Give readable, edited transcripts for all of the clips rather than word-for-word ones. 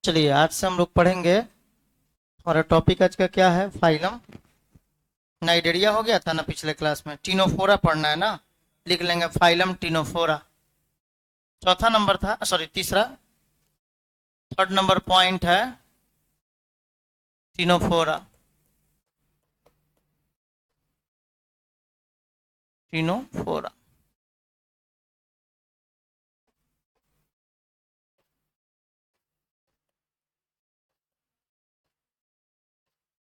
चलिए आज से हम लोग पढ़ेंगे। हमारा टॉपिक आज का क्या है? फाइलम। नाइडेरिया हो गया था ना पिछले क्लास में, टीनोफोरा पढ़ना है ना। लिख लेंगे फाइलम टीनोफोरा। चौथा नंबर था, सॉरी तीसरा। थर्ड नंबर पॉइंट है टीनोफोरा। टीनोफोरा।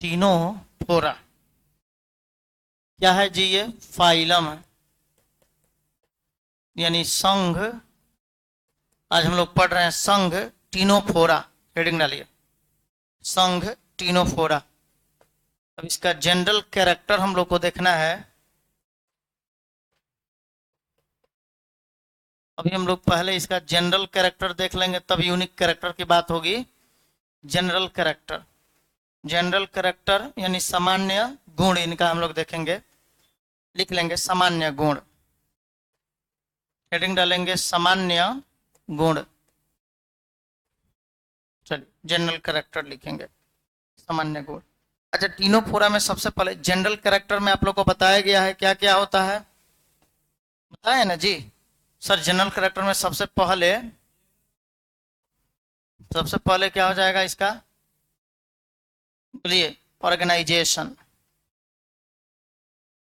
टीनोफोरा क्या है जी? ये फाइलम है, यानी संघ। आज हम लोग पढ़ रहे हैं संघ टीनोफोरा। हेडिंग डालिए, संघ टीनोफोरा। अब इसका जनरल कैरेक्टर हम लोग को देखना है। अभी हम लोग पहले इसका जनरल कैरेक्टर देख लेंगे, तब यूनिक कैरेक्टर की बात होगी। जनरल कैरेक्टर, जनरल कैरेक्टर यानी सामान्य गुण, इनका हम लोग देखेंगे। लिख लेंगे सामान्य गुण। हेडिंग डालेंगे सामान्य गुण। चलिए जनरल कैरेक्टर लिखेंगे, सामान्य गुण। अच्छा, तीनों फोरा में सबसे पहले जनरल कैरेक्टर में आप लोग को बताया गया है क्या क्या होता है, बताया ना जी। सर जनरल कैरेक्टर में सबसे पहले क्या हो जाएगा इसका? बोलिए। ऑर्गेनाइजेशन।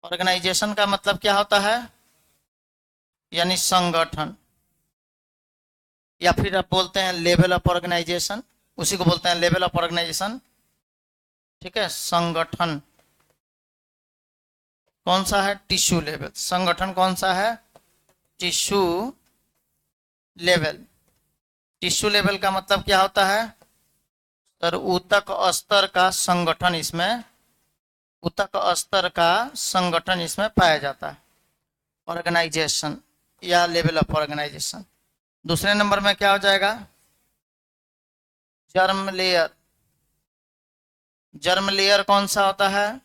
ऑर्गेनाइजेशन का मतलब क्या होता है? यानी संगठन, या फिर आप बोलते हैं लेवल ऑफ ऑर्गेनाइजेशन। उसी को बोलते हैं लेवल ऑफ ऑर्गेनाइजेशन। ठीक है, संगठन कौन सा है? Tissue level. संगठन कौन सा है? Tissue level. टिश्यू लेवल का मतलब क्या होता है? सर ऊतक स्तर का संगठन इसमें, ऊतक स्तर का संगठन इसमें पाया जाता है। ऑर्गेनाइजेशन या लेवल ऑफ ऑर्गेनाइजेशन। दूसरे नंबर में क्या हो जाएगा? Germ layer. जर्म लेयर कौन सा होता है?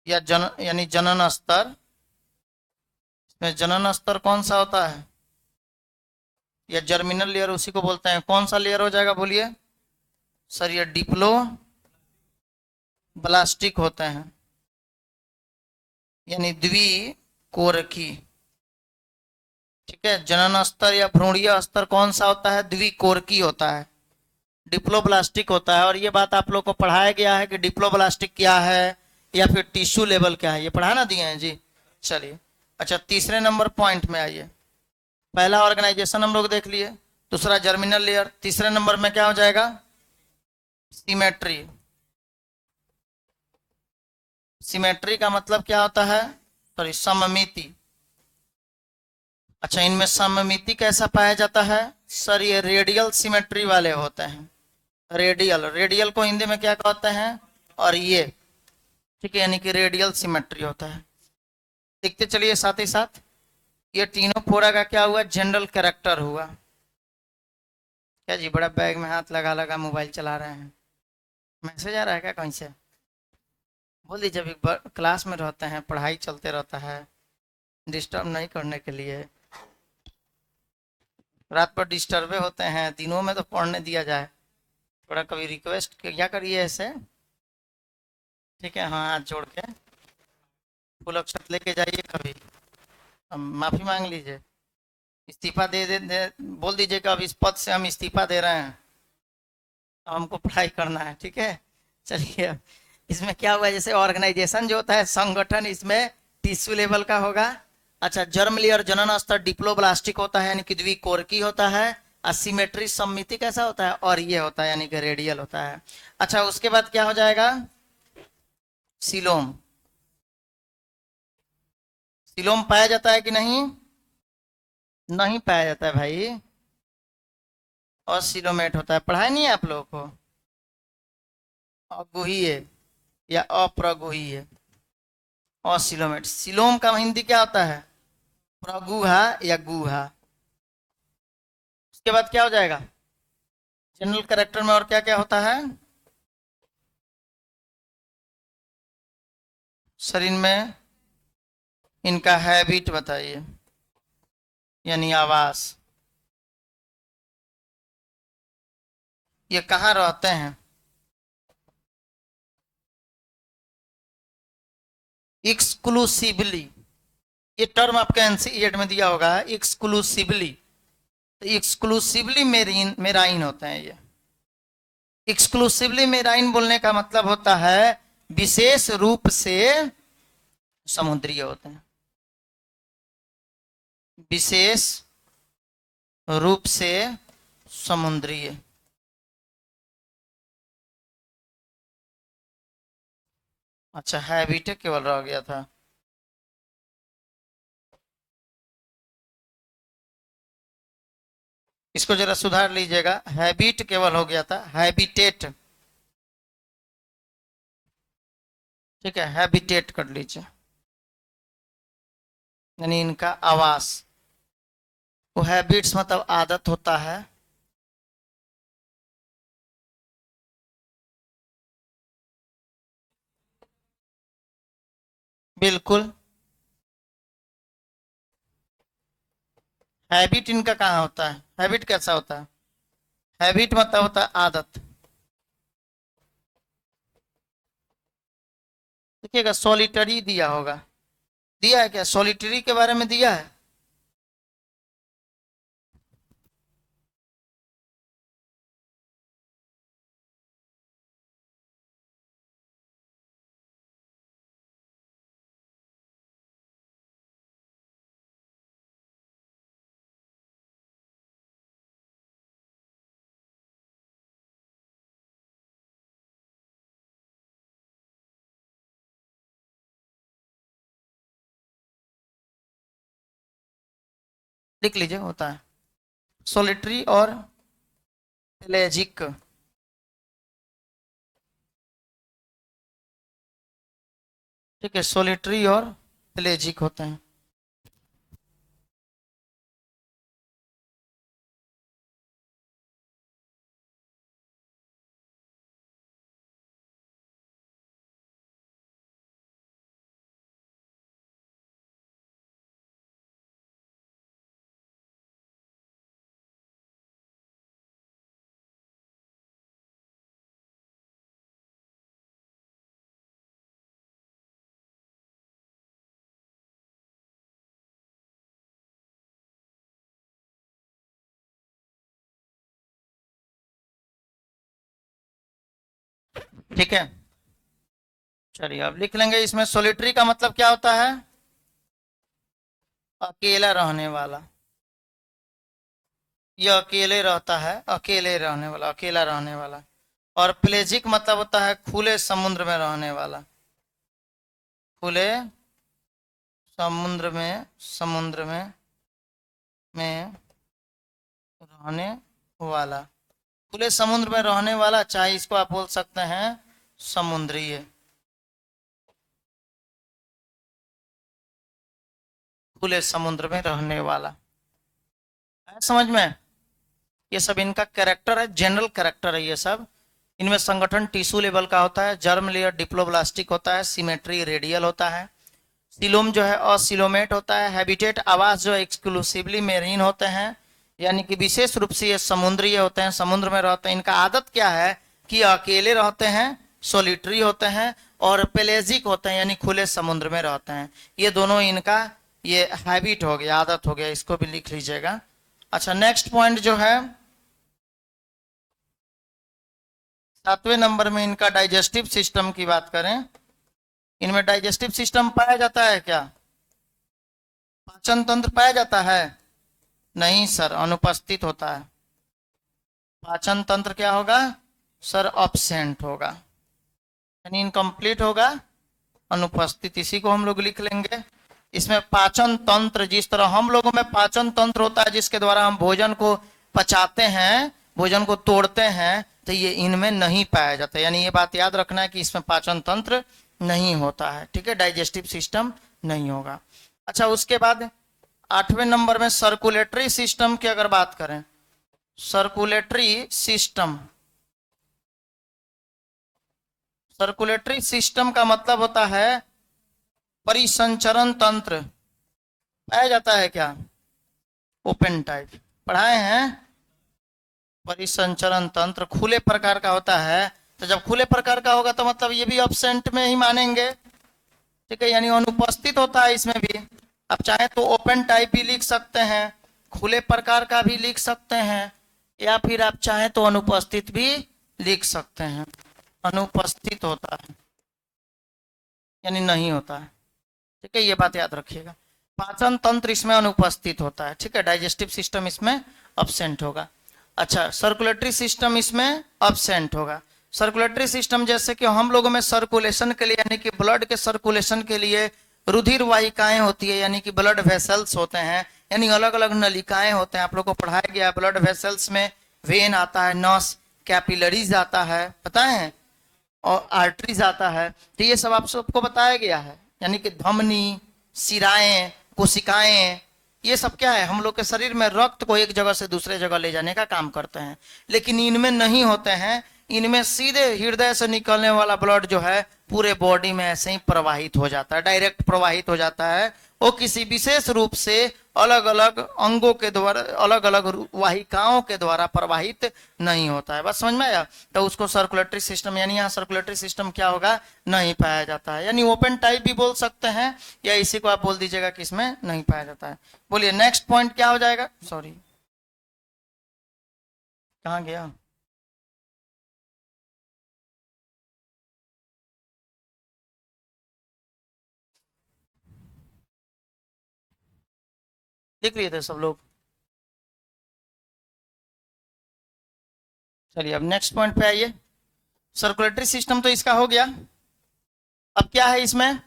या यानी जनन स्तर। इसमें जनन स्तर कौन सा होता है? या जर्मिनल लेयर उसी को बोलते हैं। कौन सा लेयर हो जाएगा बोलिए? सर ये डिप्लो ब्लास्टिक होते हैं, यानी द्विकोरकी। ठीक है, जनन स्तर या भ्रूणीय स्तर कौन सा होता है? द्विकोरकी होता है, डिप्लोब्लास्टिक होता है। और ये बात आप लोग को पढ़ाया गया है कि डिप्लोब्लास्टिक क्या है या फिर टिश्यू लेवल क्या है, ये पढ़ाना दिए हैं जी। चलिए, अच्छा तीसरे नंबर पॉइंट में आइए। पहला ऑर्गेनाइजेशन हम लोग देख लिए, दूसरा जर्मिनल लेयर, तीसरे नंबर में क्या हो जाएगा? सिमेट्री। सिमेट्री का मतलब क्या होता है? सॉरी, सममिति। अच्छा, इनमें सममिति कैसा पाया जाता है? सर ये रेडियल सिमेट्री वाले होते हैं। रेडियल, रेडियल को हिंदी में क्या कहते हैं? और ये, ठीक है, यानी कि रेडियल सिमेट्री होता है। देखते चलिए साथ ही साथ, ये तीनों फोरा का क्या हुआ? जनरल कैरेक्टर हुआ। क्या जी, बड़ा बैग में हाथ लगा लगा मोबाइल चला रहे हैं? मैसेज आ रहा है क्या कहीं से? बोल दीजिए, अभी क्लास में रहते हैं, पढ़ाई चलते रहता है, डिस्टर्ब नहीं करने के लिए। रात पर डिस्टर्बे होते हैं, दिनों में तो पढ़ने दिया जाए। थोड़ा कभी रिक्वेस्ट क्या करिए ऐसे। ठीक है, हाँ हाथ जोड़ के फुल अक्षत लेके जाइए कभी। माफी मांग लीजिए, इस्तीफा दे बोल दीजिए कि अब इस पद से हम इस्तीफा दे रहे हैं, अब हमको पढ़ाई करना है। ठीक है, चलिए। इसमें क्या हुआ, जैसे ऑर्गेनाइजेशन जो होता है संगठन, इसमें टिश्यू लेवल का होगा। अच्छा, जर्म लेयर जनन स्तर डिप्लोब्लास्टिक होता है, यानी कि द्विकोरकी होता है। असिमेट्री सम्मिति कैसा होता है? और ये होता है, यानी कि रेडियल होता है। अच्छा, उसके बाद क्या हो जाएगा? सिलोम। सिलोम पाया जाता है कि नहीं? नहीं पाया जाता है भाई, और सिलोमेट होता है। पढ़ाया नहीं है आप लोगों को? अगुहीय या अप्रगुहीय, ऑसिलोमेट। सिलोम का हिंदी क्या होता है? प्रगुहा या गुहा। उसके बाद क्या हो जाएगा? जनरल कैरेक्टर में और क्या क्या होता है? शरीर में इनका हैबिट बताइए, यानी आवास। ये कहाँ रहते हैं? एक्सक्लूसिवली, ये टर्म आपका एनसीईआरटी में दिया होगा, एक्सक्लूसिवली। तो एक्सक्लूसिवली मेरीन मेराइन होते हैं ये। एक्सक्लूसिवली मेराइन बोलने का मतलब होता है विशेष रूप से समुद्री होते हैं, विशेष रूप से समुद्री। अच्छा, हैबिटेट केवल रह गया था। इसको जरा सुधार लीजिएगा, हैबिट केवल हो गया था, हैबिटेट। ठीक है, हैबिटेट कर लीजिए, यानी इनका आवास। वो हैबिट्स मतलब आदत होता है। बिल्कुल। हैबिट इनका कहाँ होता है? हैबिट कैसा होता है? हैबिट मतलब होता है आदत। देखिएगा, सॉलिटरी दिया होगा, दिया है क्या? सॉलिटरी के बारे में दिया है? लिख लीजिए, होता है सॉलिटरी और पेलेजिक। ठीक है, सोलिटरी और पेलेजिक होते हैं। ठीक है, चलिए अब लिख लेंगे। इसमें सोलिटरी का मतलब क्या होता है? अकेला रहने वाला। ये अकेले रहता है, अकेले रहने वाला, अकेला रहने वाला। और प्लेजिक मतलब होता है खुले समुद्र में रहने वाला, खुले समुद्र में रहने वाला। खुले समुद्र में रहने वाला, चाहे इसको आप बोल सकते हैं समुद्रीय। खुले समुद्र में रहने वाला है, समझ में? ये सब इनका कैरेक्टर है, जनरल कैरेक्टर है ये सब। इनमें संगठन टिश्यू लेवल का होता है, जर्म लेयर डिप्लोब्लास्टिक होता है, सिमेट्री रेडियल होता है, सिलोम जो है असिलोमेट होता है, हैबिटेट आवास जो एक्सक्लूसिवली मेरीन होते हैं, यानी कि विशेष रूप से ये समुद्रीय होते हैं, समुद्र में रहते हैं। इनका आदत क्या है कि अकेले रहते हैं, सोलिटरी होते हैं, और पेलेजिक होते हैं, यानी खुले समुद्र में रहते हैं। ये दोनों इनका ये हैबिट हो गया, आदत हो गया, इसको भी लिख लीजिएगा। अच्छा, नेक्स्ट पॉइंट जो है 7वें नंबर में, इनका डाइजेस्टिव सिस्टम की बात करें। इनमें डाइजेस्टिव सिस्टम पाया जाता है क्या? पाचन तंत्र पाया जाता है? नहीं सर, अनुपस्थित होता है। पाचन तंत्र क्या होगा सर? ऑब्सेंट होगा, यानी इनकम्प्लीट होगा, अनुपस्थित। इसी को हम लोग लिख लेंगे। इसमें पाचन तंत्र, जिस तरह हम लोगों में पाचन तंत्र होता है जिसके द्वारा हम भोजन को पचाते हैं, भोजन को तोड़ते हैं, तो ये इनमें नहीं पाया जाता। यानी ये बात याद रखना है कि इसमें पाचन तंत्र नहीं होता है। ठीक है, डाइजेस्टिव सिस्टम नहीं होगा। अच्छा, उसके बाद 8वें नंबर में सर्कुलेटरी सिस्टम की अगर बात करें, सर्कुलेटरी सिस्टम, सर्कुलेटरी सिस्टम का मतलब होता है परिसंचरण तंत्र। पाया जाता है क्या? ओपन टाइप पढ़ाए हैं? परिसंचरण तंत्र खुले प्रकार का होता है, तो जब खुले प्रकार का होगा तो मतलब ये भी ऑब्सेंट में ही मानेंगे, ठीक है, यानी अनुपस्थित होता है इसमें भी। आप चाहे तो ओपन टाइप भी लिख सकते हैं, खुले प्रकार का भी लिख सकते हैं, या फिर आप चाहे तो अनुपस्थित भी लिख सकते हैं। अनुपस्थित होता है यानी नहीं होता है, ठीक है, ये बात याद रखिएगा। पाचन तंत्र इसमें अनुपस्थित होता है, ठीक है, डाइजेस्टिव सिस्टम इसमें अब्सेंट होगा। अच्छा, सर्कुलेटरी सिस्टम इसमें अब्सेंट होगा। सर्कुलेटरी सिस्टम जैसे कि हम लोगों में सर्कुलेशन के लिए यानी कि ब्लड के सर्कुलेशन के लिए रुधिर वाहिकाएं होती है, यानी कि ब्लड वेसल्स होते हैं, यानी अलग अलग नलिकाएं होते हैं। आप लोग को पढ़ाया गया ब्लड वेसल्स में वेन आता है, नस, कैपिलरीज आता है, पता है, और आर्टरीज आता है, तो ये सब आप सबको बताया गया है। यानी कि धमनी, शिराएं, कोशिकाएं, ये सब क्या है, हम लोग के शरीर में रक्त को एक जगह से दूसरे जगह ले जाने का काम करते हैं, लेकिन इनमें नहीं होते हैं। इनमें सीधे हृदय से निकलने वाला ब्लड जो है पूरे बॉडी में ऐसे ही प्रवाहित हो जाता है, डायरेक्ट प्रवाहित हो जाता है। वो किसी विशेष रूप से अलग अलग अंगों के द्वारा, अलग अलग वाहिकाओं के द्वारा प्रवाहित नहीं होता है। बस समझ में आया? तो उसको सर्कुलेटरी सिस्टम, यानी यहाँ सर्कुलेटरी सिस्टम क्या होगा, नहीं पाया जाता है। यानी ओपन टाइप भी बोल सकते हैं, या इसी को आप बोल दीजिएगा कि इसमें नहीं पाया जाता है। बोलिए नेक्स्ट पॉइंट क्या हो जाएगा, सॉरी कहाँ गया, लिख लिए थे सब लोग? चलिए अब नेक्स्ट पॉइंट पे आइए। सर्कुलेटरी सिस्टम तो इसका हो गया। अब क्या है इसमें,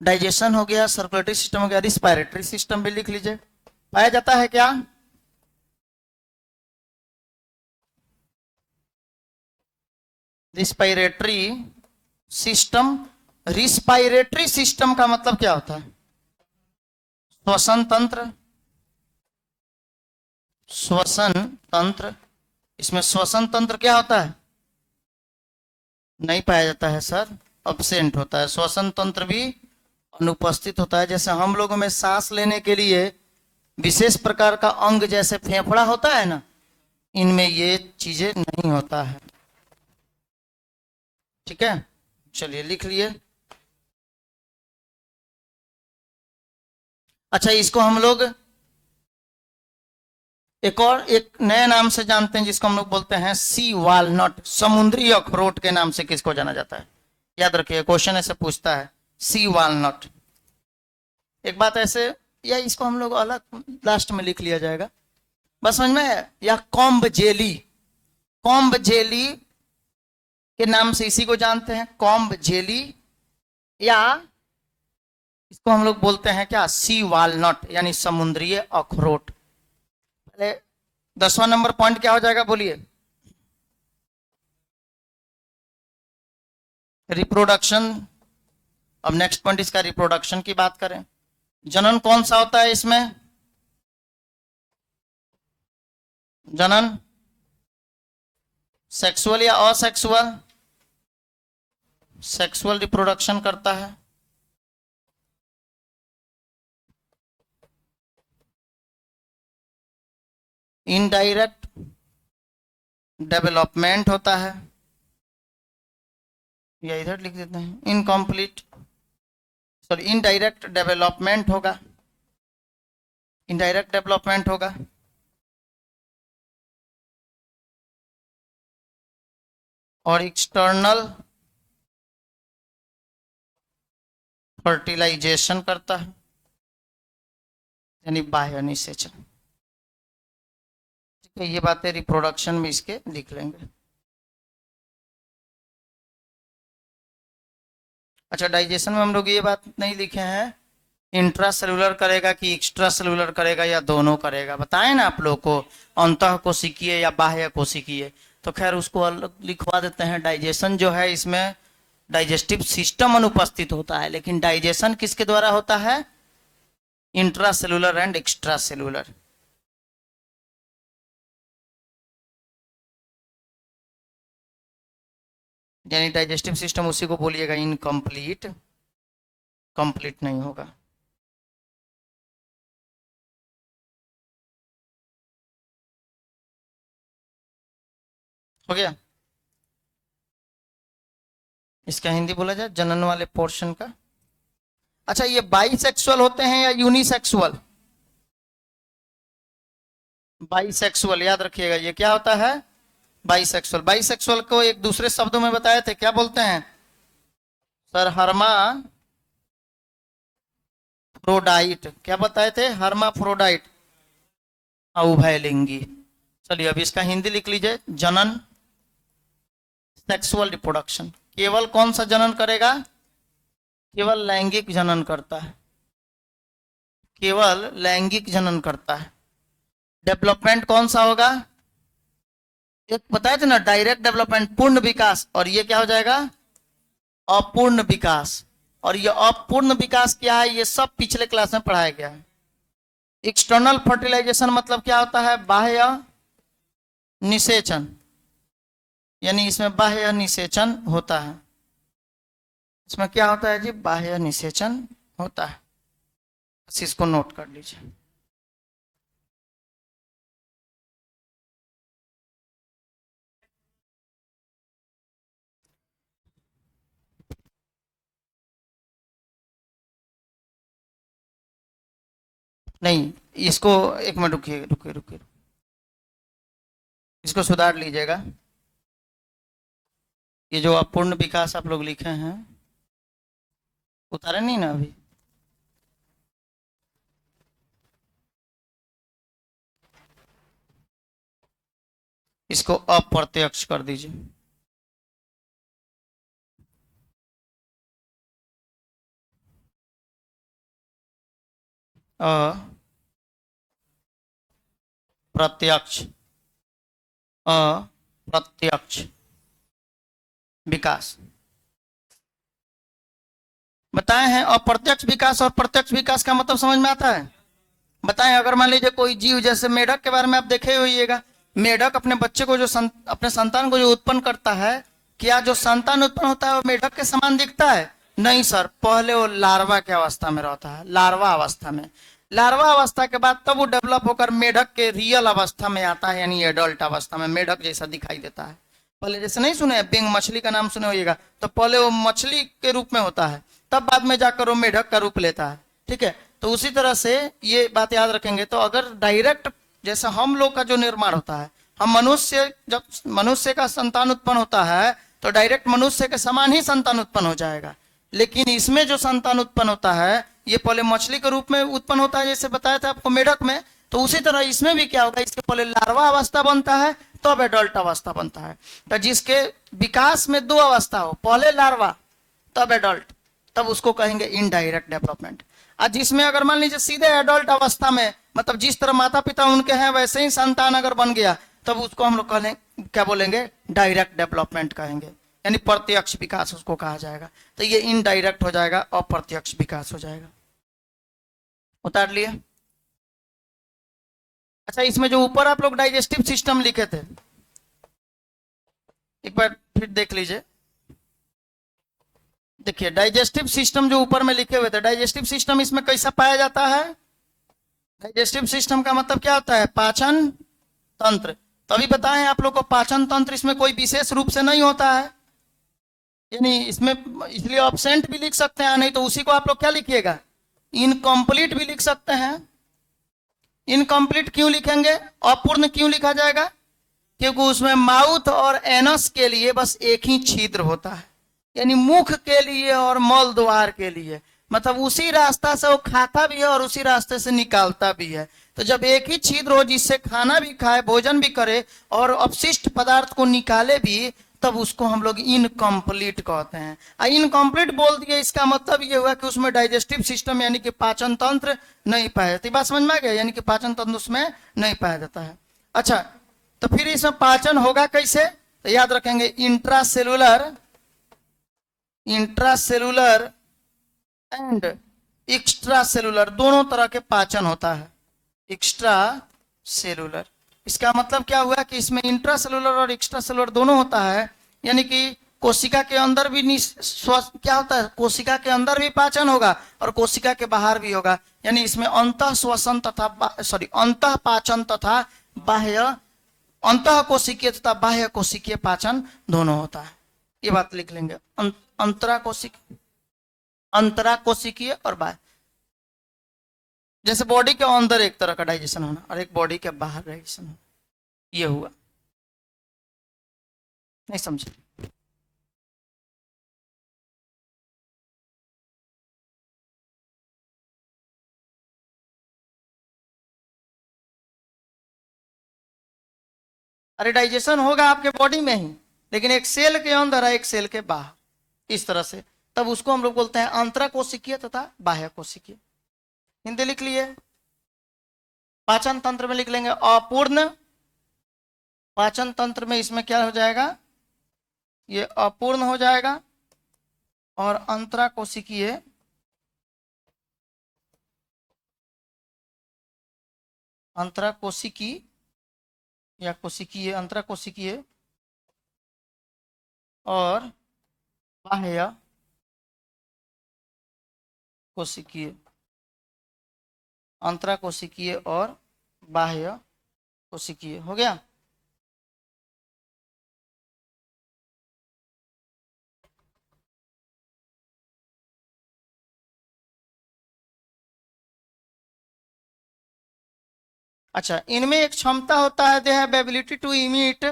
डाइजेशन हो गया, सर्कुलेटरी सिस्टम हो गया, रिस्पायरेटरी सिस्टम भी लिख लीजिए। पाया जाता है क्या, रिस्पायरेटरी सिस्टम। रिस्पायरेटरी सिस्टम का मतलब क्या होता है, श्वसन तंत्र, श्वसन तंत्र। इसमें श्वसन तंत्र क्या होता है, नहीं पाया जाता है सर, अब्सेंट होता है। श्वसन तंत्र भी अनुपस्थित होता है। जैसे हम लोगों में सांस लेने के लिए विशेष प्रकार का अंग जैसे फेफड़ा होता है ना, इनमें ये चीजें नहीं होता है, ठीक है। चलिए लिख लिए। अच्छा, इसको हम लोग एक नए नाम से जानते हैं, जिसको हम लोग बोलते हैं सी वालनट, समुद्री अखरोट के नाम से किसको जाना जाता है, याद रखिए, क्वेश्चन ऐसे पूछता है, सी वालनट। एक बात ऐसे, या इसको हम लोग अलग लास्ट में लिख लिया जाएगा, बस समझ में। या कॉम्ब जेली, कॉम्ब जेली के नाम से इसी को जानते हैं, कॉम्ब जेली, या इसको हम लोग बोलते हैं क्या, सी वालनट, यानी समुद्री अखरोट। पहले 10वां नंबर पॉइंट क्या हो जाएगा, बोलिए, रिप्रोडक्शन। अब नेक्स्ट पॉइंट इसका रिप्रोडक्शन की बात करें। जनन कौन सा होता है इसमें, जनन सेक्सुअल या असेक्सुअल, सेक्सुअल रिप्रोडक्शन करता है। इनडायरेक्ट डेवलपमेंट होता है, या इधर लिख देते हैं इनकम्प्लीट, सॉरी इनडायरेक्ट डेवलपमेंट होगा, इनडायरेक्ट डेवलपमेंट होगा। और एक्सटर्नल फर्टिलाइजेशन करता है, यानी बाह्य निषेचन, ठीक है। ये बातें रिप्रोडक्शन में इसके लिख लेंगे। अच्छा, डाइजेशन में हम लोग ये बात नहीं लिखे हैं, इंट्रा सेलुलर करेगा कि एक्स्ट्रा सेलुलर करेगा, या दोनों करेगा, बताएं ना आप लोग को, अंतः कोशिकीय या बाह्य कोशिकीय। तो खैर उसको अलग लिखवा देते हैं। डाइजेशन जो है इसमें डाइजेस्टिव सिस्टम अनुपस्थित होता है, लेकिन डाइजेशन किसके द्वारा होता है, intra cellular and extra cellular. यानी डाइजेस्टिव सिस्टम उसी को बोलिएगा इनकम्प्लीट, कंप्लीट नहीं होगा। हो गया। इसका हिंदी बोला जाए जनन वाले पोर्शन का। अच्छा, ये बाइसेक्सुअल होते हैं या यूनिसेक्सुअल? बाइसेक्सुअल, याद रखिएगा ये क्या होता है, बाइसेक्सुअल। बाइसेक्सुअल को एक दूसरे शब्दों में बताए थे, क्या बोलते हैं सर? हर्माफ्रोडाइट। क्या बताए थे? हर्माफ्रोडाइट, उभयलिंगी। चलिए अब इसका हिंदी लिख लीजिए, जनन, सेक्सुअल रिप्रोडक्शन। केवल कौन सा जनन करेगा? केवल लैंगिक जनन करता है, केवल लैंगिक जनन करता है। डेवलपमेंट कौन सा होगा? एक बताए थे ना, डायरेक्ट डेवलपमेंट, पूर्ण विकास, और ये क्या हो जाएगा? अपूर्ण विकास। और ये अपूर्ण विकास क्या है, ये सब पिछले क्लास में पढ़ाया गया है। एक्सटर्नल फर्टिलाइजेशन मतलब क्या होता है? बाह्य निषेचन, यानी इसमें बाह्य निषेचन होता है। इसमें क्या होता है जी? बाह्य निषेचन होता है। बस इसको नोट कर लीजिए। नहीं, इसको एक मिनट रुकिए रुकिए रुकिए, इसको सुधार लीजिएगा। ये जो अपूर्ण विकास आप लोग लिखे हैं, उतारे नहीं ना अभी? इसको अप्रत्यक्ष कर दीजिए। अप्रत्यक्ष, अप्रत्यक्ष विकास बताए हैं। अप्रत्यक्ष विकास और प्रत्यक्ष विकास का मतलब समझ में आता है? बताएं, अगर मान लीजिए कोई जीव, जैसे मेढक के बारे में आप देखे होइएगा, मेढक अपने बच्चे को जो अपने संतान को जो उत्पन्न करता है, क्या जो संतान उत्पन्न होता है वो मेढक के समान दिखता है? नहीं सर, पहले वो लार्वा के अवस्था में रहता है, लार्वा अवस्था में। लार्वा अवस्था के बाद तब वो डेवलप होकर मेढक के रियल अवस्था में आता है, यानी एडल्ट अवस्था में मेढक जैसा दिखाई देता है। पहले जैसे नहीं सुने, बिंग मछली का नाम सुने होइएगा, तो पहले वो मछली के रूप में होता है, तब बाद में जाकर वो मेढक का रूप लेता है। ठीक है, तो उसी तरह से ये बात याद रखेंगे। तो अगर डायरेक्ट जैसा हम लोग का जो निर्माण होता है, हम मनुष्य, जब मनुष्य का संतान उत्पन्न होता है तो डायरेक्ट मनुष्य के समान ही संतान उत्पन्न हो जाएगा। लेकिन इसमें जो संतान उत्पन्न होता है, ये पहले मछली के रूप में उत्पन्न होता है, जैसे बताया था आपको मेढक में। तो उसी तरह इसमें भी क्या होगा, इसके पहले लार्वा अवस्था बनता है, तब एडल्ट अवस्था बनता है। तो जिसके विकास में दो अवस्था हो, पहले लार्वा तब एडल्ट, तब उसको कहेंगे इनडायरेक्ट डेवलपमेंट। और जिसमें अगर मान लीजिए सीधे एडल्ट अवस्था में, मतलब जिस तरह माता पिता उनके हैं वैसे ही संतान अगर बन गया, तब उसको हम लोग कहेंगे, क्या बोलेंगे? डायरेक्ट डेवलपमेंट कहेंगे, यानी प्रत्यक्ष विकास उसको कहा जाएगा। तो ये इनडायरेक्ट हो जाएगा, अप्रत्यक्ष विकास हो जाएगा। उतार लिए? अच्छा, इसमें जो ऊपर आप लोग डाइजेस्टिव सिस्टम लिखे थे, एक बार फिर देख लीजिए। देखिए, डाइजेस्टिव सिस्टम जो ऊपर में लिखे हुए थे, डाइजेस्टिव सिस्टम इसमें कैसा पाया जाता है? डाइजेस्टिव सिस्टम का मतलब क्या होता है? पाचन तंत्र। तभी बताएं आप लोग को, पाचन तंत्र इसमें कोई विशेष रूप से नहीं होता है, यानी इसमें इसलिए ऑब्सेंट भी लिख सकते हैं, नहीं तो उसी को आप लोग क्या लिखिएगा? इनकम्प्लीट भी लिख सकते हैं। इनकम्प्लीट क्यों लिखेंगे, अपूर्ण क्यों लिखा जाएगा? क्योंकि उसमें माउथ और एनस के लिए बस एक ही छिद्र होता है, यानी मुख के लिए और मल द्वार के लिए, मतलब उसी रास्ता से वो खाता भी है और उसी रास्ते से निकालता भी है। तो जब एक ही छिद्र हो जिससे खाना भी खाए, भोजन भी करे और अपशिष्ट पदार्थ को निकाले भी, तब उसको हम लोग इनकम्प्लीट कहते हैं। इनकम्प्लीट बोल दिए, इसका मतलब ये हुआ कि उसमें डाइजेस्टिव सिस्टम यानी कि पाचन तंत्र नहीं पाया जाता। बात समझ में आ गया, यानी कि पाचन तंत्र उसमें नहीं पाया जाता है। अच्छा, तो फिर इसमें पाचन होगा कैसे? तो याद रखेंगे, इंट्रासेलुलर एंड एक्स्ट्रा सेलुलर दोनों तरह के पाचन होता है। एक्स्ट्रा सेलुलर, इसका मतलब क्या हुआ कि इसमें इंट्रा सेलुलर और एक्स्ट्रा सेलुलर दोनों होता है, यानी कि कोशिका के अंदर भी क्या होता है, कोशिका के अंदर भी पाचन होगा और कोशिका के बाहर भी होगा, यानी इसमें अंतः श्वसन तथा अंतः पाचन तथा बाह्य अंतः कोशिकीय तथा बाह्य कोशिकीय पाचन दोनों होता है, ये बात लिख लेंगे। अंतरा कोशिकीय और बाह्य, जैसे बॉडी के अंदर एक तरह का डाइजेशन होना और एक बॉडी के बाहर डाइजेशन होना, ये हुआ। नहीं समझे? अरे डाइजेशन होगा आपके बॉडी में ही, लेकिन एक सेल के अंदर है एक सेल के बाहर, इस तरह से, तब उसको हम लोग बोलते हैं अंतरा कोशिकीय तथा बाह्य कोशिकीय। हिंदी लिख लिए। पाचन तंत्र में लिख लेंगे अपूर्ण। पाचन तंत्र में इसमें क्या हो जाएगा, ये अपूर्ण हो जाएगा। और अंतरा कोशिकीय, अंतरा कोशिकीय या कोशिकीय, अंतरा कोशिकीय और बाह्य कोशिकीय, अंतरा कोशिकीय और बाह्य कोशिकीय। हो गया। अच्छा, इनमें एक क्षमता होता है, they have ability to emit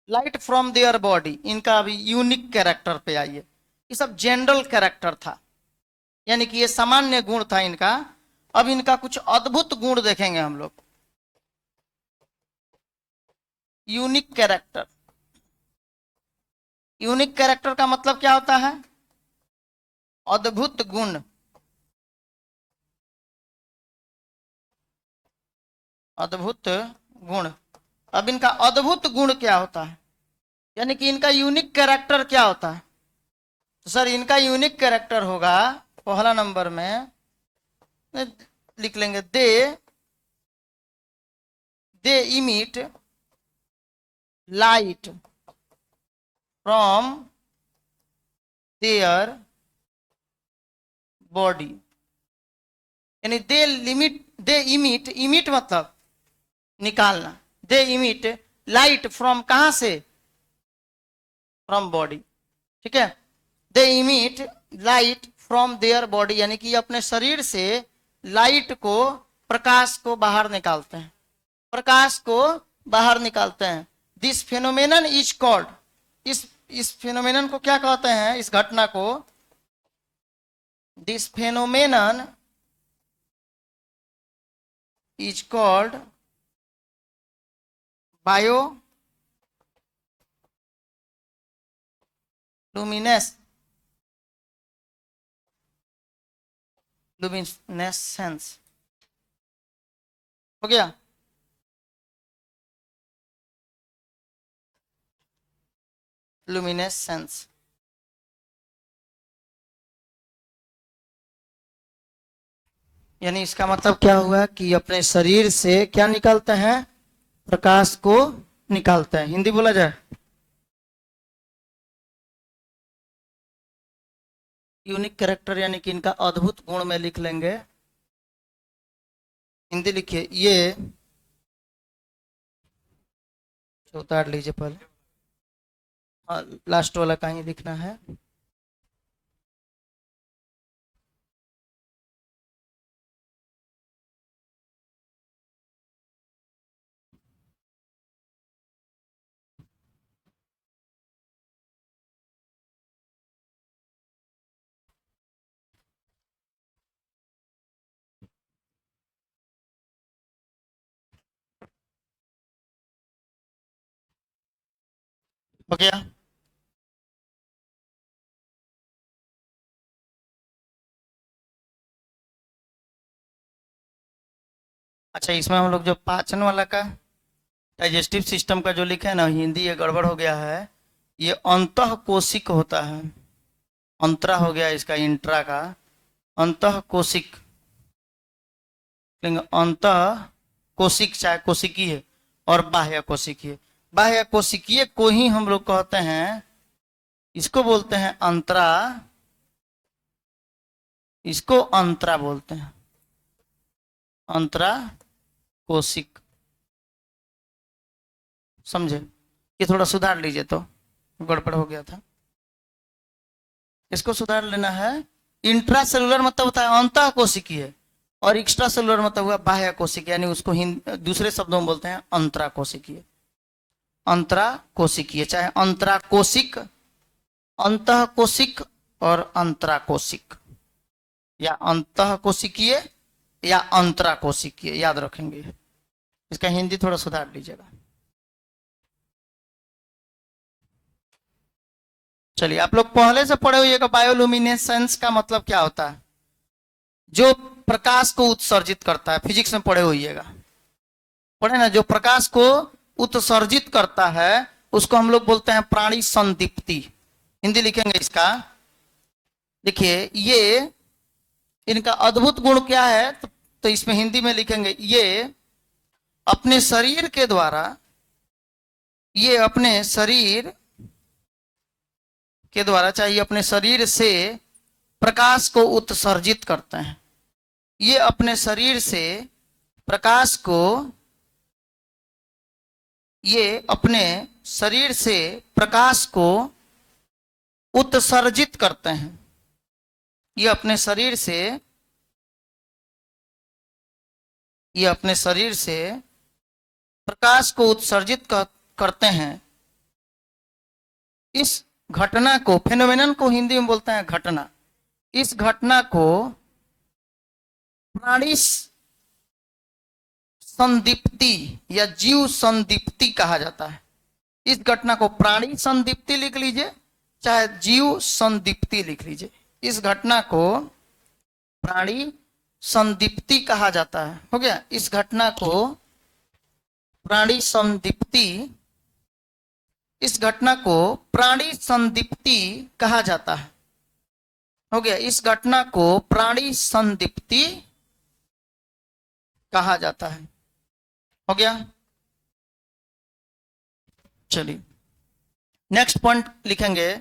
light from their body. इनका अभी यूनिक कैरेक्टर पे आइए। ये सब जनरल कैरेक्टर था, यानी कि ये सामान्य गुण था इनका। अब इनका कुछ अद्भुत गुण देखेंगे हम लोग। यूनिक कैरेक्टर, यूनिक कैरेक्टर का मतलब क्या होता है, अद्भुत गुण। अद्भुत गुण। अब इनका अद्भुत गुण क्या होता है, यानी कि इनका यूनिक कैरेक्टर क्या होता है। तो सर इनका यूनिक कैरेक्टर होगा, पहला नंबर में लिख लेंगे, they emit light from their body. यानी दे इमिट मतलब निकालना। दे इमिट लाइट फ्रॉम कहां से, फ्रॉम बॉडी। ठीक है, they emit light from their body, यानी कि अपने शरीर से लाइट को, प्रकाश को बाहर निकालते हैं, प्रकाश को बाहर निकालते हैं। दिस फेनोमेनन इज कॉल्ड, इस फेनोमेनन को क्या कहते हैं, इस घटना को, this phenomenon is called bio luminescence. हो गया। लुमिनेसेंस, यानी इसका मतलब क्या हुआ कि अपने शरीर से क्या निकालते हैं, प्रकाश को निकालते हैं। हिंदी बोला जाए, यूनिक कैरेक्टर यानी कि इनका अद्भुत गुण में लिख लेंगे। हिंदी लिखिए, ये उतार लीजिए पहले, हाँ लास्ट वाला कहीं लिखना है। हो गया। अच्छा, इसमें हम लोग जो पाचन वाला का, डाइजेस्टिव सिस्टम का जो लिखे हैं ना, हिंदी ये गड़बड़ हो गया है। ये अंतः कोशिक होता है, अंतरा हो गया इसका, इंट्रा का। अंतः कोशिक, अंतः कोशिक चाहे कोशिकीय और बाह्य कोशिकीय। बाह्य कोशिकीय को ही हम लोग कहते हैं, इसको बोलते हैं अंतरा, इसको अंतरा बोलते हैं, अंतरा कोशिक। समझे? ये थोड़ा सुधार लीजिए, तो गड़बड़ हो गया था, इसको सुधार लेना है। इंट्रा सेलुलर मतलब होता है अंतः कोशिकीय, और एक्स्ट्रा सेलुलर मतलब हुआ बाह्य कोशिकीय, यानी उसको दूसरे शब्दों में बोलते हैं अंतरा कोशिकीय। अंतरा कोशिकीय, चाहे अंतरा कोशिक, अंतः कोशिक और अंतरा कोशिक, या अंतः कोशिकीय या अंतरा कोशिकीय, याद रखेंगे। इसका हिंदी थोड़ा सुधार लीजिएगा। चलिए, आप लोग पहले से पढ़े हुए बायोलुमिनेसेंस का मतलब क्या होता है? जो प्रकाश को उत्सर्जित करता है, फिजिक्स में पढ़े होइएगा, पढ़े ना, जो प्रकाश को उत्सर्जित करता है उसको हम लोग बोलते हैं प्राणी संदीप्ति। हिंदी लिखेंगे इसका, देखिए ये इनका अद्भुत गुण क्या है, तो इसमें हिंदी में लिखेंगे, ये अपने शरीर के द्वारा, ये अपने शरीर के द्वारा, चाहिए अपने शरीर से प्रकाश को उत्सर्जित करते हैं। ये अपने शरीर से प्रकाश को, ये अपने शरीर से प्रकाश को उत्सर्जित करते हैं। ये अपने शरीर से, ये अपने शरीर से प्रकाश को उत्सर्जित करते हैं। इस घटना को, फेनोमेनन को हिंदी में बोलते हैं घटना। इस घटना को प्राणी संदीप्ति या जीव संदीप्ति कहा जाता है। इस घटना को प्राणी संदीप्ति लिख लीजिए, चाहे जीव संदीप्ति लिख लीजिए। इस घटना को प्राणी संदीप्ति कहा जाता है। हो गया? इस घटना को प्राणी संदीप्ति, इस घटना को प्राणी संदीप्ति कहा जाता है। हो गया? इस घटना को प्राणी संदीप्ति कहा जाता है। हो गया? चलिए नेक्स्ट पॉइंट लिखेंगे,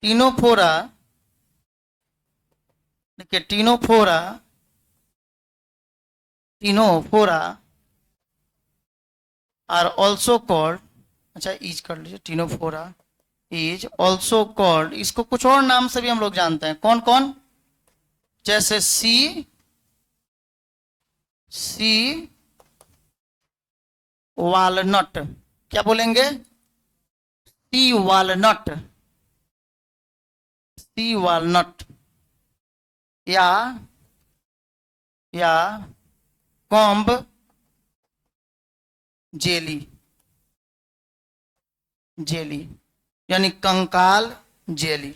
टीनोफोरा। देखिए ctenophora, ctenophora are also called, अच्छा इज कर लीजिए, टीनोफोरा इज ऑल्सो कॉल्ड, इसको कुछ और नाम से भी हम लोग जानते हैं। कौन कौन? जैसे सी वालनट, क्या बोलेंगे? सी वालनट, सी वालनट, या कॉम्ब जेली, जेली यानी कंकाल जेली।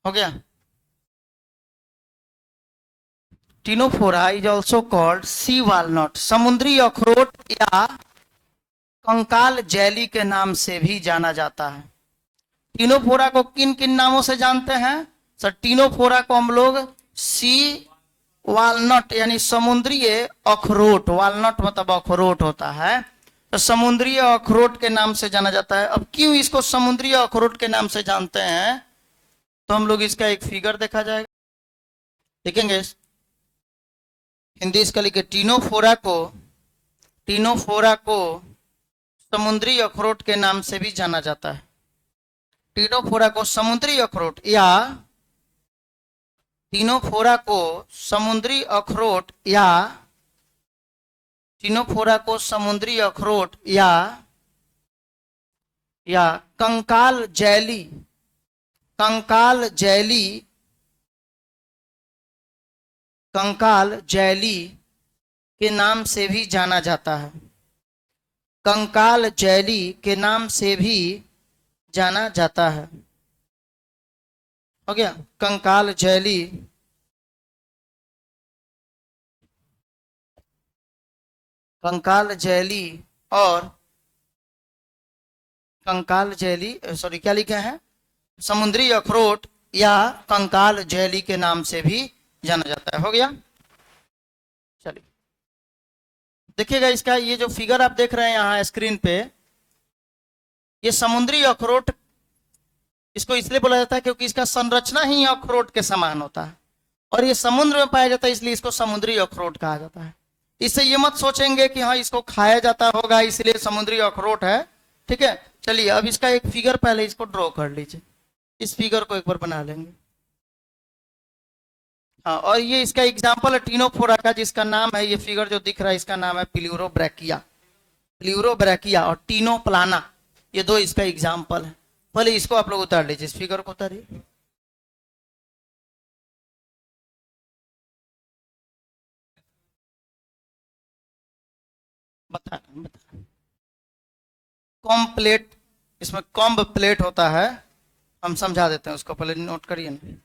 हो गया? Ctenophora is also called sea walnut, समुद्री अखरोट या कंकाल जेली के नाम से भी जाना जाता है। टीनोफोरा को किन किन नामों से जानते हैं सर? टीनोफोरा को हम लोग सी वालनट यानी समुद्री अखरोट, वालनट मतलब अखरोट होता है, तो समुद्री अखरोट के नाम से जाना जाता है। अब क्यों इसको समुद्री अखरोट के नाम से जानते हैं, तो हम लोग इसका एक फिगर देखा जाएगा, देखेंगे। हिंदी इसका लिखे, टीनोफोरा को समुद्री अखरोट के नाम से भी जाना जाता है। टीनोफोरा को समुद्री अखरोट या टीनोफोरा को समुद्री अखरोट या टीनोफोरा को समुद्री अखरोट या कंकाल जेली, कंकाल जेली, कंकाल जेली के नाम से भी जाना जाता है। कंकाल जेली के नाम से भी जाना जाता है। हो गया? कंकाल जेली, कंकाल जेली और कंकाल जेली, सॉरी क्या लिखा है, समुद्री अखरोट या कंकाल जेली के नाम से भी जाना जाता है। हो गया? चलिए देखिएगा इसका, ये जो फिगर आप देख रहे हैं यहाँ स्क्रीन पे, ये समुद्री अखरोट इसको इसलिए बोला जाता है क्योंकि इसका संरचना ही अखरोट के समान होता है, और ये समुद्र में पाया जाता है, इसलिए इसको समुद्री अखरोट कहा जाता है। इससे ये मत सोचेंगे कि हाँ इसको खाया जाता होगा इसलिए समुद्री अखरोट है। ठीक है, चलिए अब इसका एक फिगर पहले इसको ड्रॉ कर लीजिए, इस फिगर को एक बार बना लेंगे। हाँ, और ये इसका एग्जाम्पल है टीनोफोरा का, जिसका नाम है, ये फिगर जो दिख रहा है इसका नाम है प्ल्यूरोब्रैकिया। प्ल्यूरोब्रैकिया और टीनोप्लाना, ये दो इसका एग्जाम्पल है। पहले इसको आप लोग उतार लीजिए, इस फिगर को उतारिए। बता कॉम्ब प्लेट, इसमें कॉम्ब प्लेट होता है, हम समझा देते हैं उसको, पहले नोट करिए ना।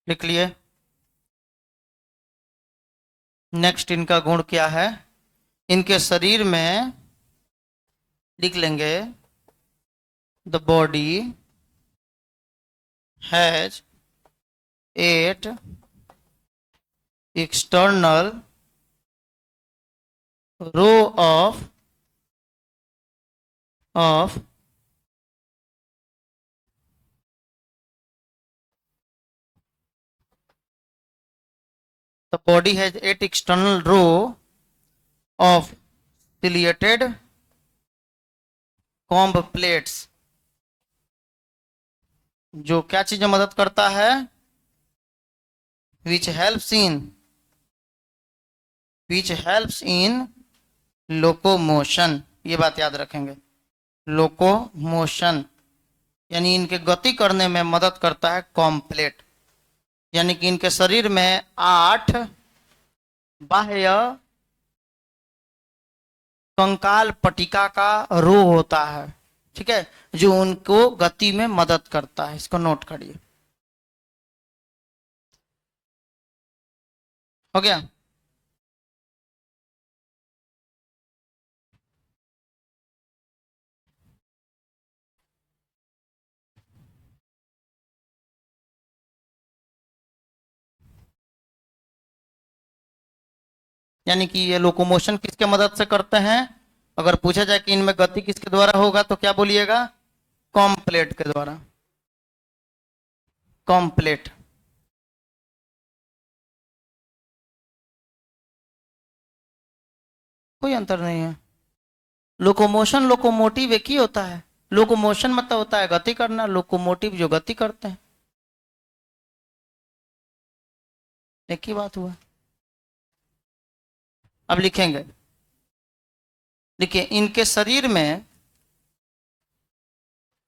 लिख लिए। नेक्स्ट इनका गुण क्या है, इनके शरीर में लिख लेंगे, the body has 8 external row of the body has 8 external row of ciliated comb plates, जो क्या चीज में मदद करता है, which helps in लोकोमोशन, ये बात याद रखेंगे, लोकोमोशन यानी इनके गति करने में मदद करता है कॉम्प्लेट, यानी कि इनके शरीर में 8 बाह्य कंकाल पटिका का रो होता है, ठीक है, जो उनको गति में मदद करता है। इसको नोट करिए, हो गया। यानी कि ये लोकोमोशन किसके मदद से करते हैं? अगर पूछा जाए कि इनमें गति किसके द्वारा होगा तो क्या बोलिएगा? कॉम्प्लेट के द्वारा। कॉम्प्लेट। कोई अंतर नहीं है। लोकोमोशन लोकोमोटिव एक ही होता है। लोकोमोशन मतलब होता है गति करना, लोकोमोटिव जो गति करते हैं, एक ही बात हुआ। अब लिखेंगे, देखिए इनके शरीर में,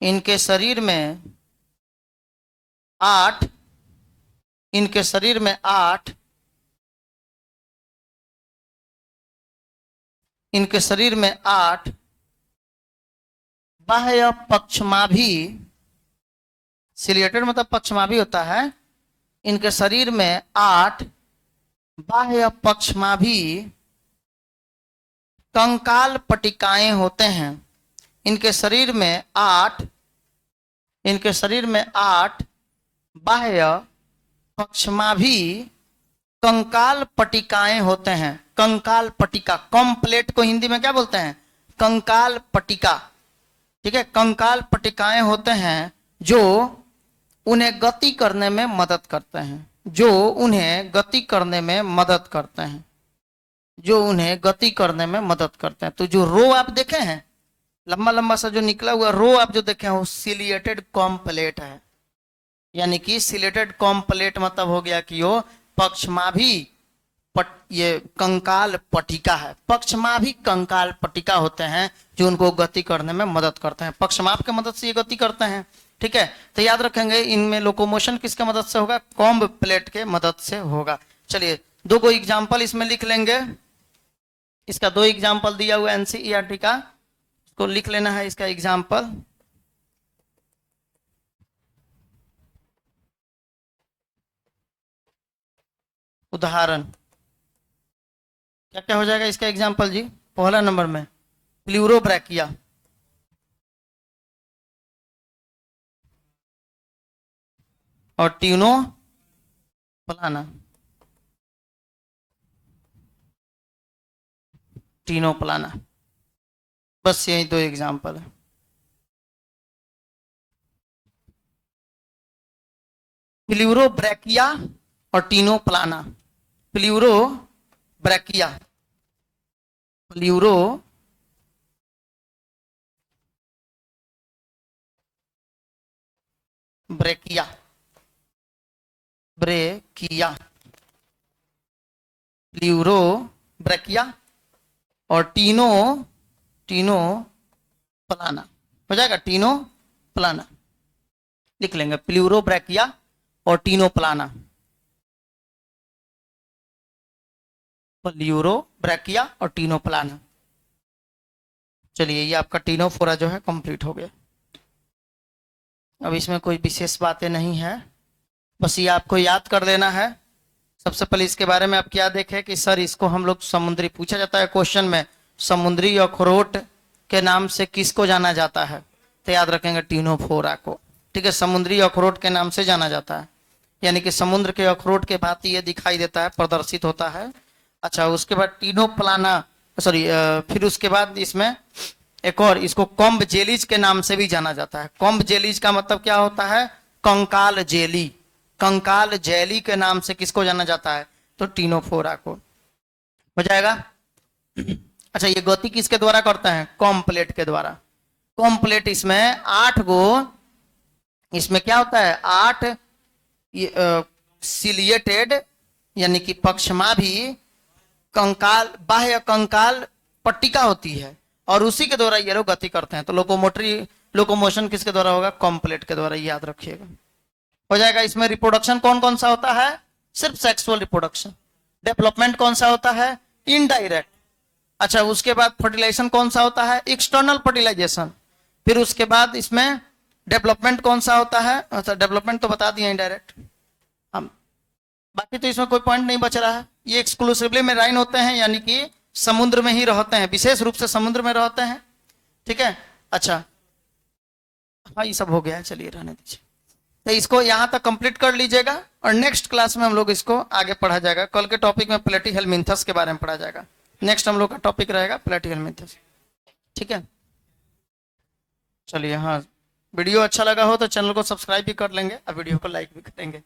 इनके शरीर में 8, इनके शरीर में 8, इनके शरीर में 8 बाह्य पक्षमाभी, सिलिएटेड मतलब पक्षमाभी होता है। इनके शरीर में 8 बाह्य पक्षमाभी कंकाल पट्टिकाएं होते हैं। इनके शरीर में 8, इनके शरीर में 8 बाह्य पक्षमाभी कंकाल पट्टिकाएं होते हैं। कंकाल पट्टिका, कॉम्प्लेट को हिंदी में क्या बोलते हैं? कंकाल पट्टिका। ठीक है, कंकाल पट्टिकाएं होते हैं जो उन्हें गति करने में मदद करते हैं, जो उन्हें गति करने में मदद करते हैं, जो उन्हें गति करने में मदद करते हैं। तो जो रो आप देखे हैं, लंबा लंबा सा जो निकला हुआ रो आप जो देखे हैं, वो सिलिएटेड कॉम्प्लेट है। यानी कि सिलिएटेड कॉम्प्लेट मतलब हो गया कि वो पक्षमाभी ये कंकाल पट्टिका है। पक्षमाभी कंकाल पट्टिका होते हैं जो उनको गति करने में मदद करते हैं। पक्षमाभ की मदद से ये गति करते हैं। ठीक है, तो याद रखेंगे इनमें लोकोमोशन किसके मदद से होगा? कॉम्प्लेट के मदद से होगा। चलिए दो को एग्जाम्पल इसमें लिख लेंगे। इसका 2 एग्जाम्पल दिया हुआ एनसीईआरटी का, उसको लिख लेना है। इसका एग्जाम्पल, उदाहरण क्या क्या हो जाएगा इसका एग्जाम्पल जी? पहला नंबर में प्लूरोब्रैकिया, और ट्यूनो प्लाना, टीनो प्लाना। बस यही 2 एग्जाम्पल है। प्लूरोब्रैकिया और Ctenoplana. Pleurobrachia, Pleurobrachia, brachia, Pleurobrachia और टीनो, टीनो प्लाना हो जाएगा। टीनो प्लाना लिख लेंगे, प्लूरो ब्रेकिया और टीनो प्लाना। प्लूरो ब्रेकिया और टीनो प्लाना। चलिए ये आपका टीनोफोरा जो है कंप्लीट हो गया। अब इसमें कोई विशेष बातें नहीं है, बस ये आपको याद कर लेना है। सबसे पहले इसके बारे में आप क्या देखें कि सर इसको हम लोग समुद्री, पूछा जाता है क्वेश्चन में, समुद्री अखरोट के नाम से किसको जाना जाता है? तो याद रखेंगे टीनोफोरा को। ठीक है, समुद्री अखरोट के नाम से जाना जाता है, यानी कि समुद्र के अखरोट के भांति ये दिखाई देता है, प्रदर्शित होता है। अच्छा, उसके बाद टीनोप्लाना, सॉरी, फिर उसके बाद इसमें एक और, इसको कॉम्ब जेलीज के नाम से भी जाना जाता है। कॉम्ब जेलीज का मतलब क्या होता है? कंकाल जेली। कंकाल जेली के नाम से किसको जाना जाता है? तो टीनोफोरा को। हो जाएगा। अच्छा, ये गति किसके द्वारा करते हैं? कॉम्प्लेट के द्वारा। कॉम्प्लेट इसमें 8 गो, इसमें क्या होता है? 8 सिलिएटेड यानी कि पक्षमाभी कंकाल, बाह्य कंकाल पट्टिका होती है, और उसी के द्वारा ये लोग गति करते हैं। तो लोकोमोशन किसके द्वारा होगा? कॉम्प्लेट के द्वारा, याद रखिएगा। हो जाएगा। इसमें रिप्रोडक्शन कौन कौन सा होता है? सिर्फ सेक्सुअल रिप्रोडक्शन। डेवलपमेंट कौन सा होता है? इनडायरेक्ट। अच्छा, उसके बाद फर्टिलाइजेशन कौन सा होता है? External fertilisation. फिर उसके बाद इसमें डेवलपमेंट कौन सा होता है? अच्छा, डेवलपमेंट तो बता दिए, इनडायरेक्ट। हम बाकी तो इसमें कोई पॉइंट नहीं बच रहा है। ये एक्सक्लूसिवली मेराइन होते हैं, यानी कि समुद्र में ही रहते हैं, विशेष रूप से समुद्र में रहते हैं। ठीक है। अच्छा, हाँ ये सब हो गया है, चलिए रहने दीजिए। तो इसको यहां तक कंप्लीट कर लीजिएगा, और नेक्स्ट क्लास में हम लोग इसको आगे पढ़ा जाएगा। कल के टॉपिक में प्लेटीहेलमिन्थस के बारे में पढ़ा जाएगा। नेक्स्ट हम लोग का टॉपिक रहेगा प्लेटीहेलमिन्थस। ठीक है, चलिए। हाँ, वीडियो अच्छा लगा हो तो चैनल को सब्सक्राइब भी कर लेंगे और वीडियो को लाइक भी करेंगे।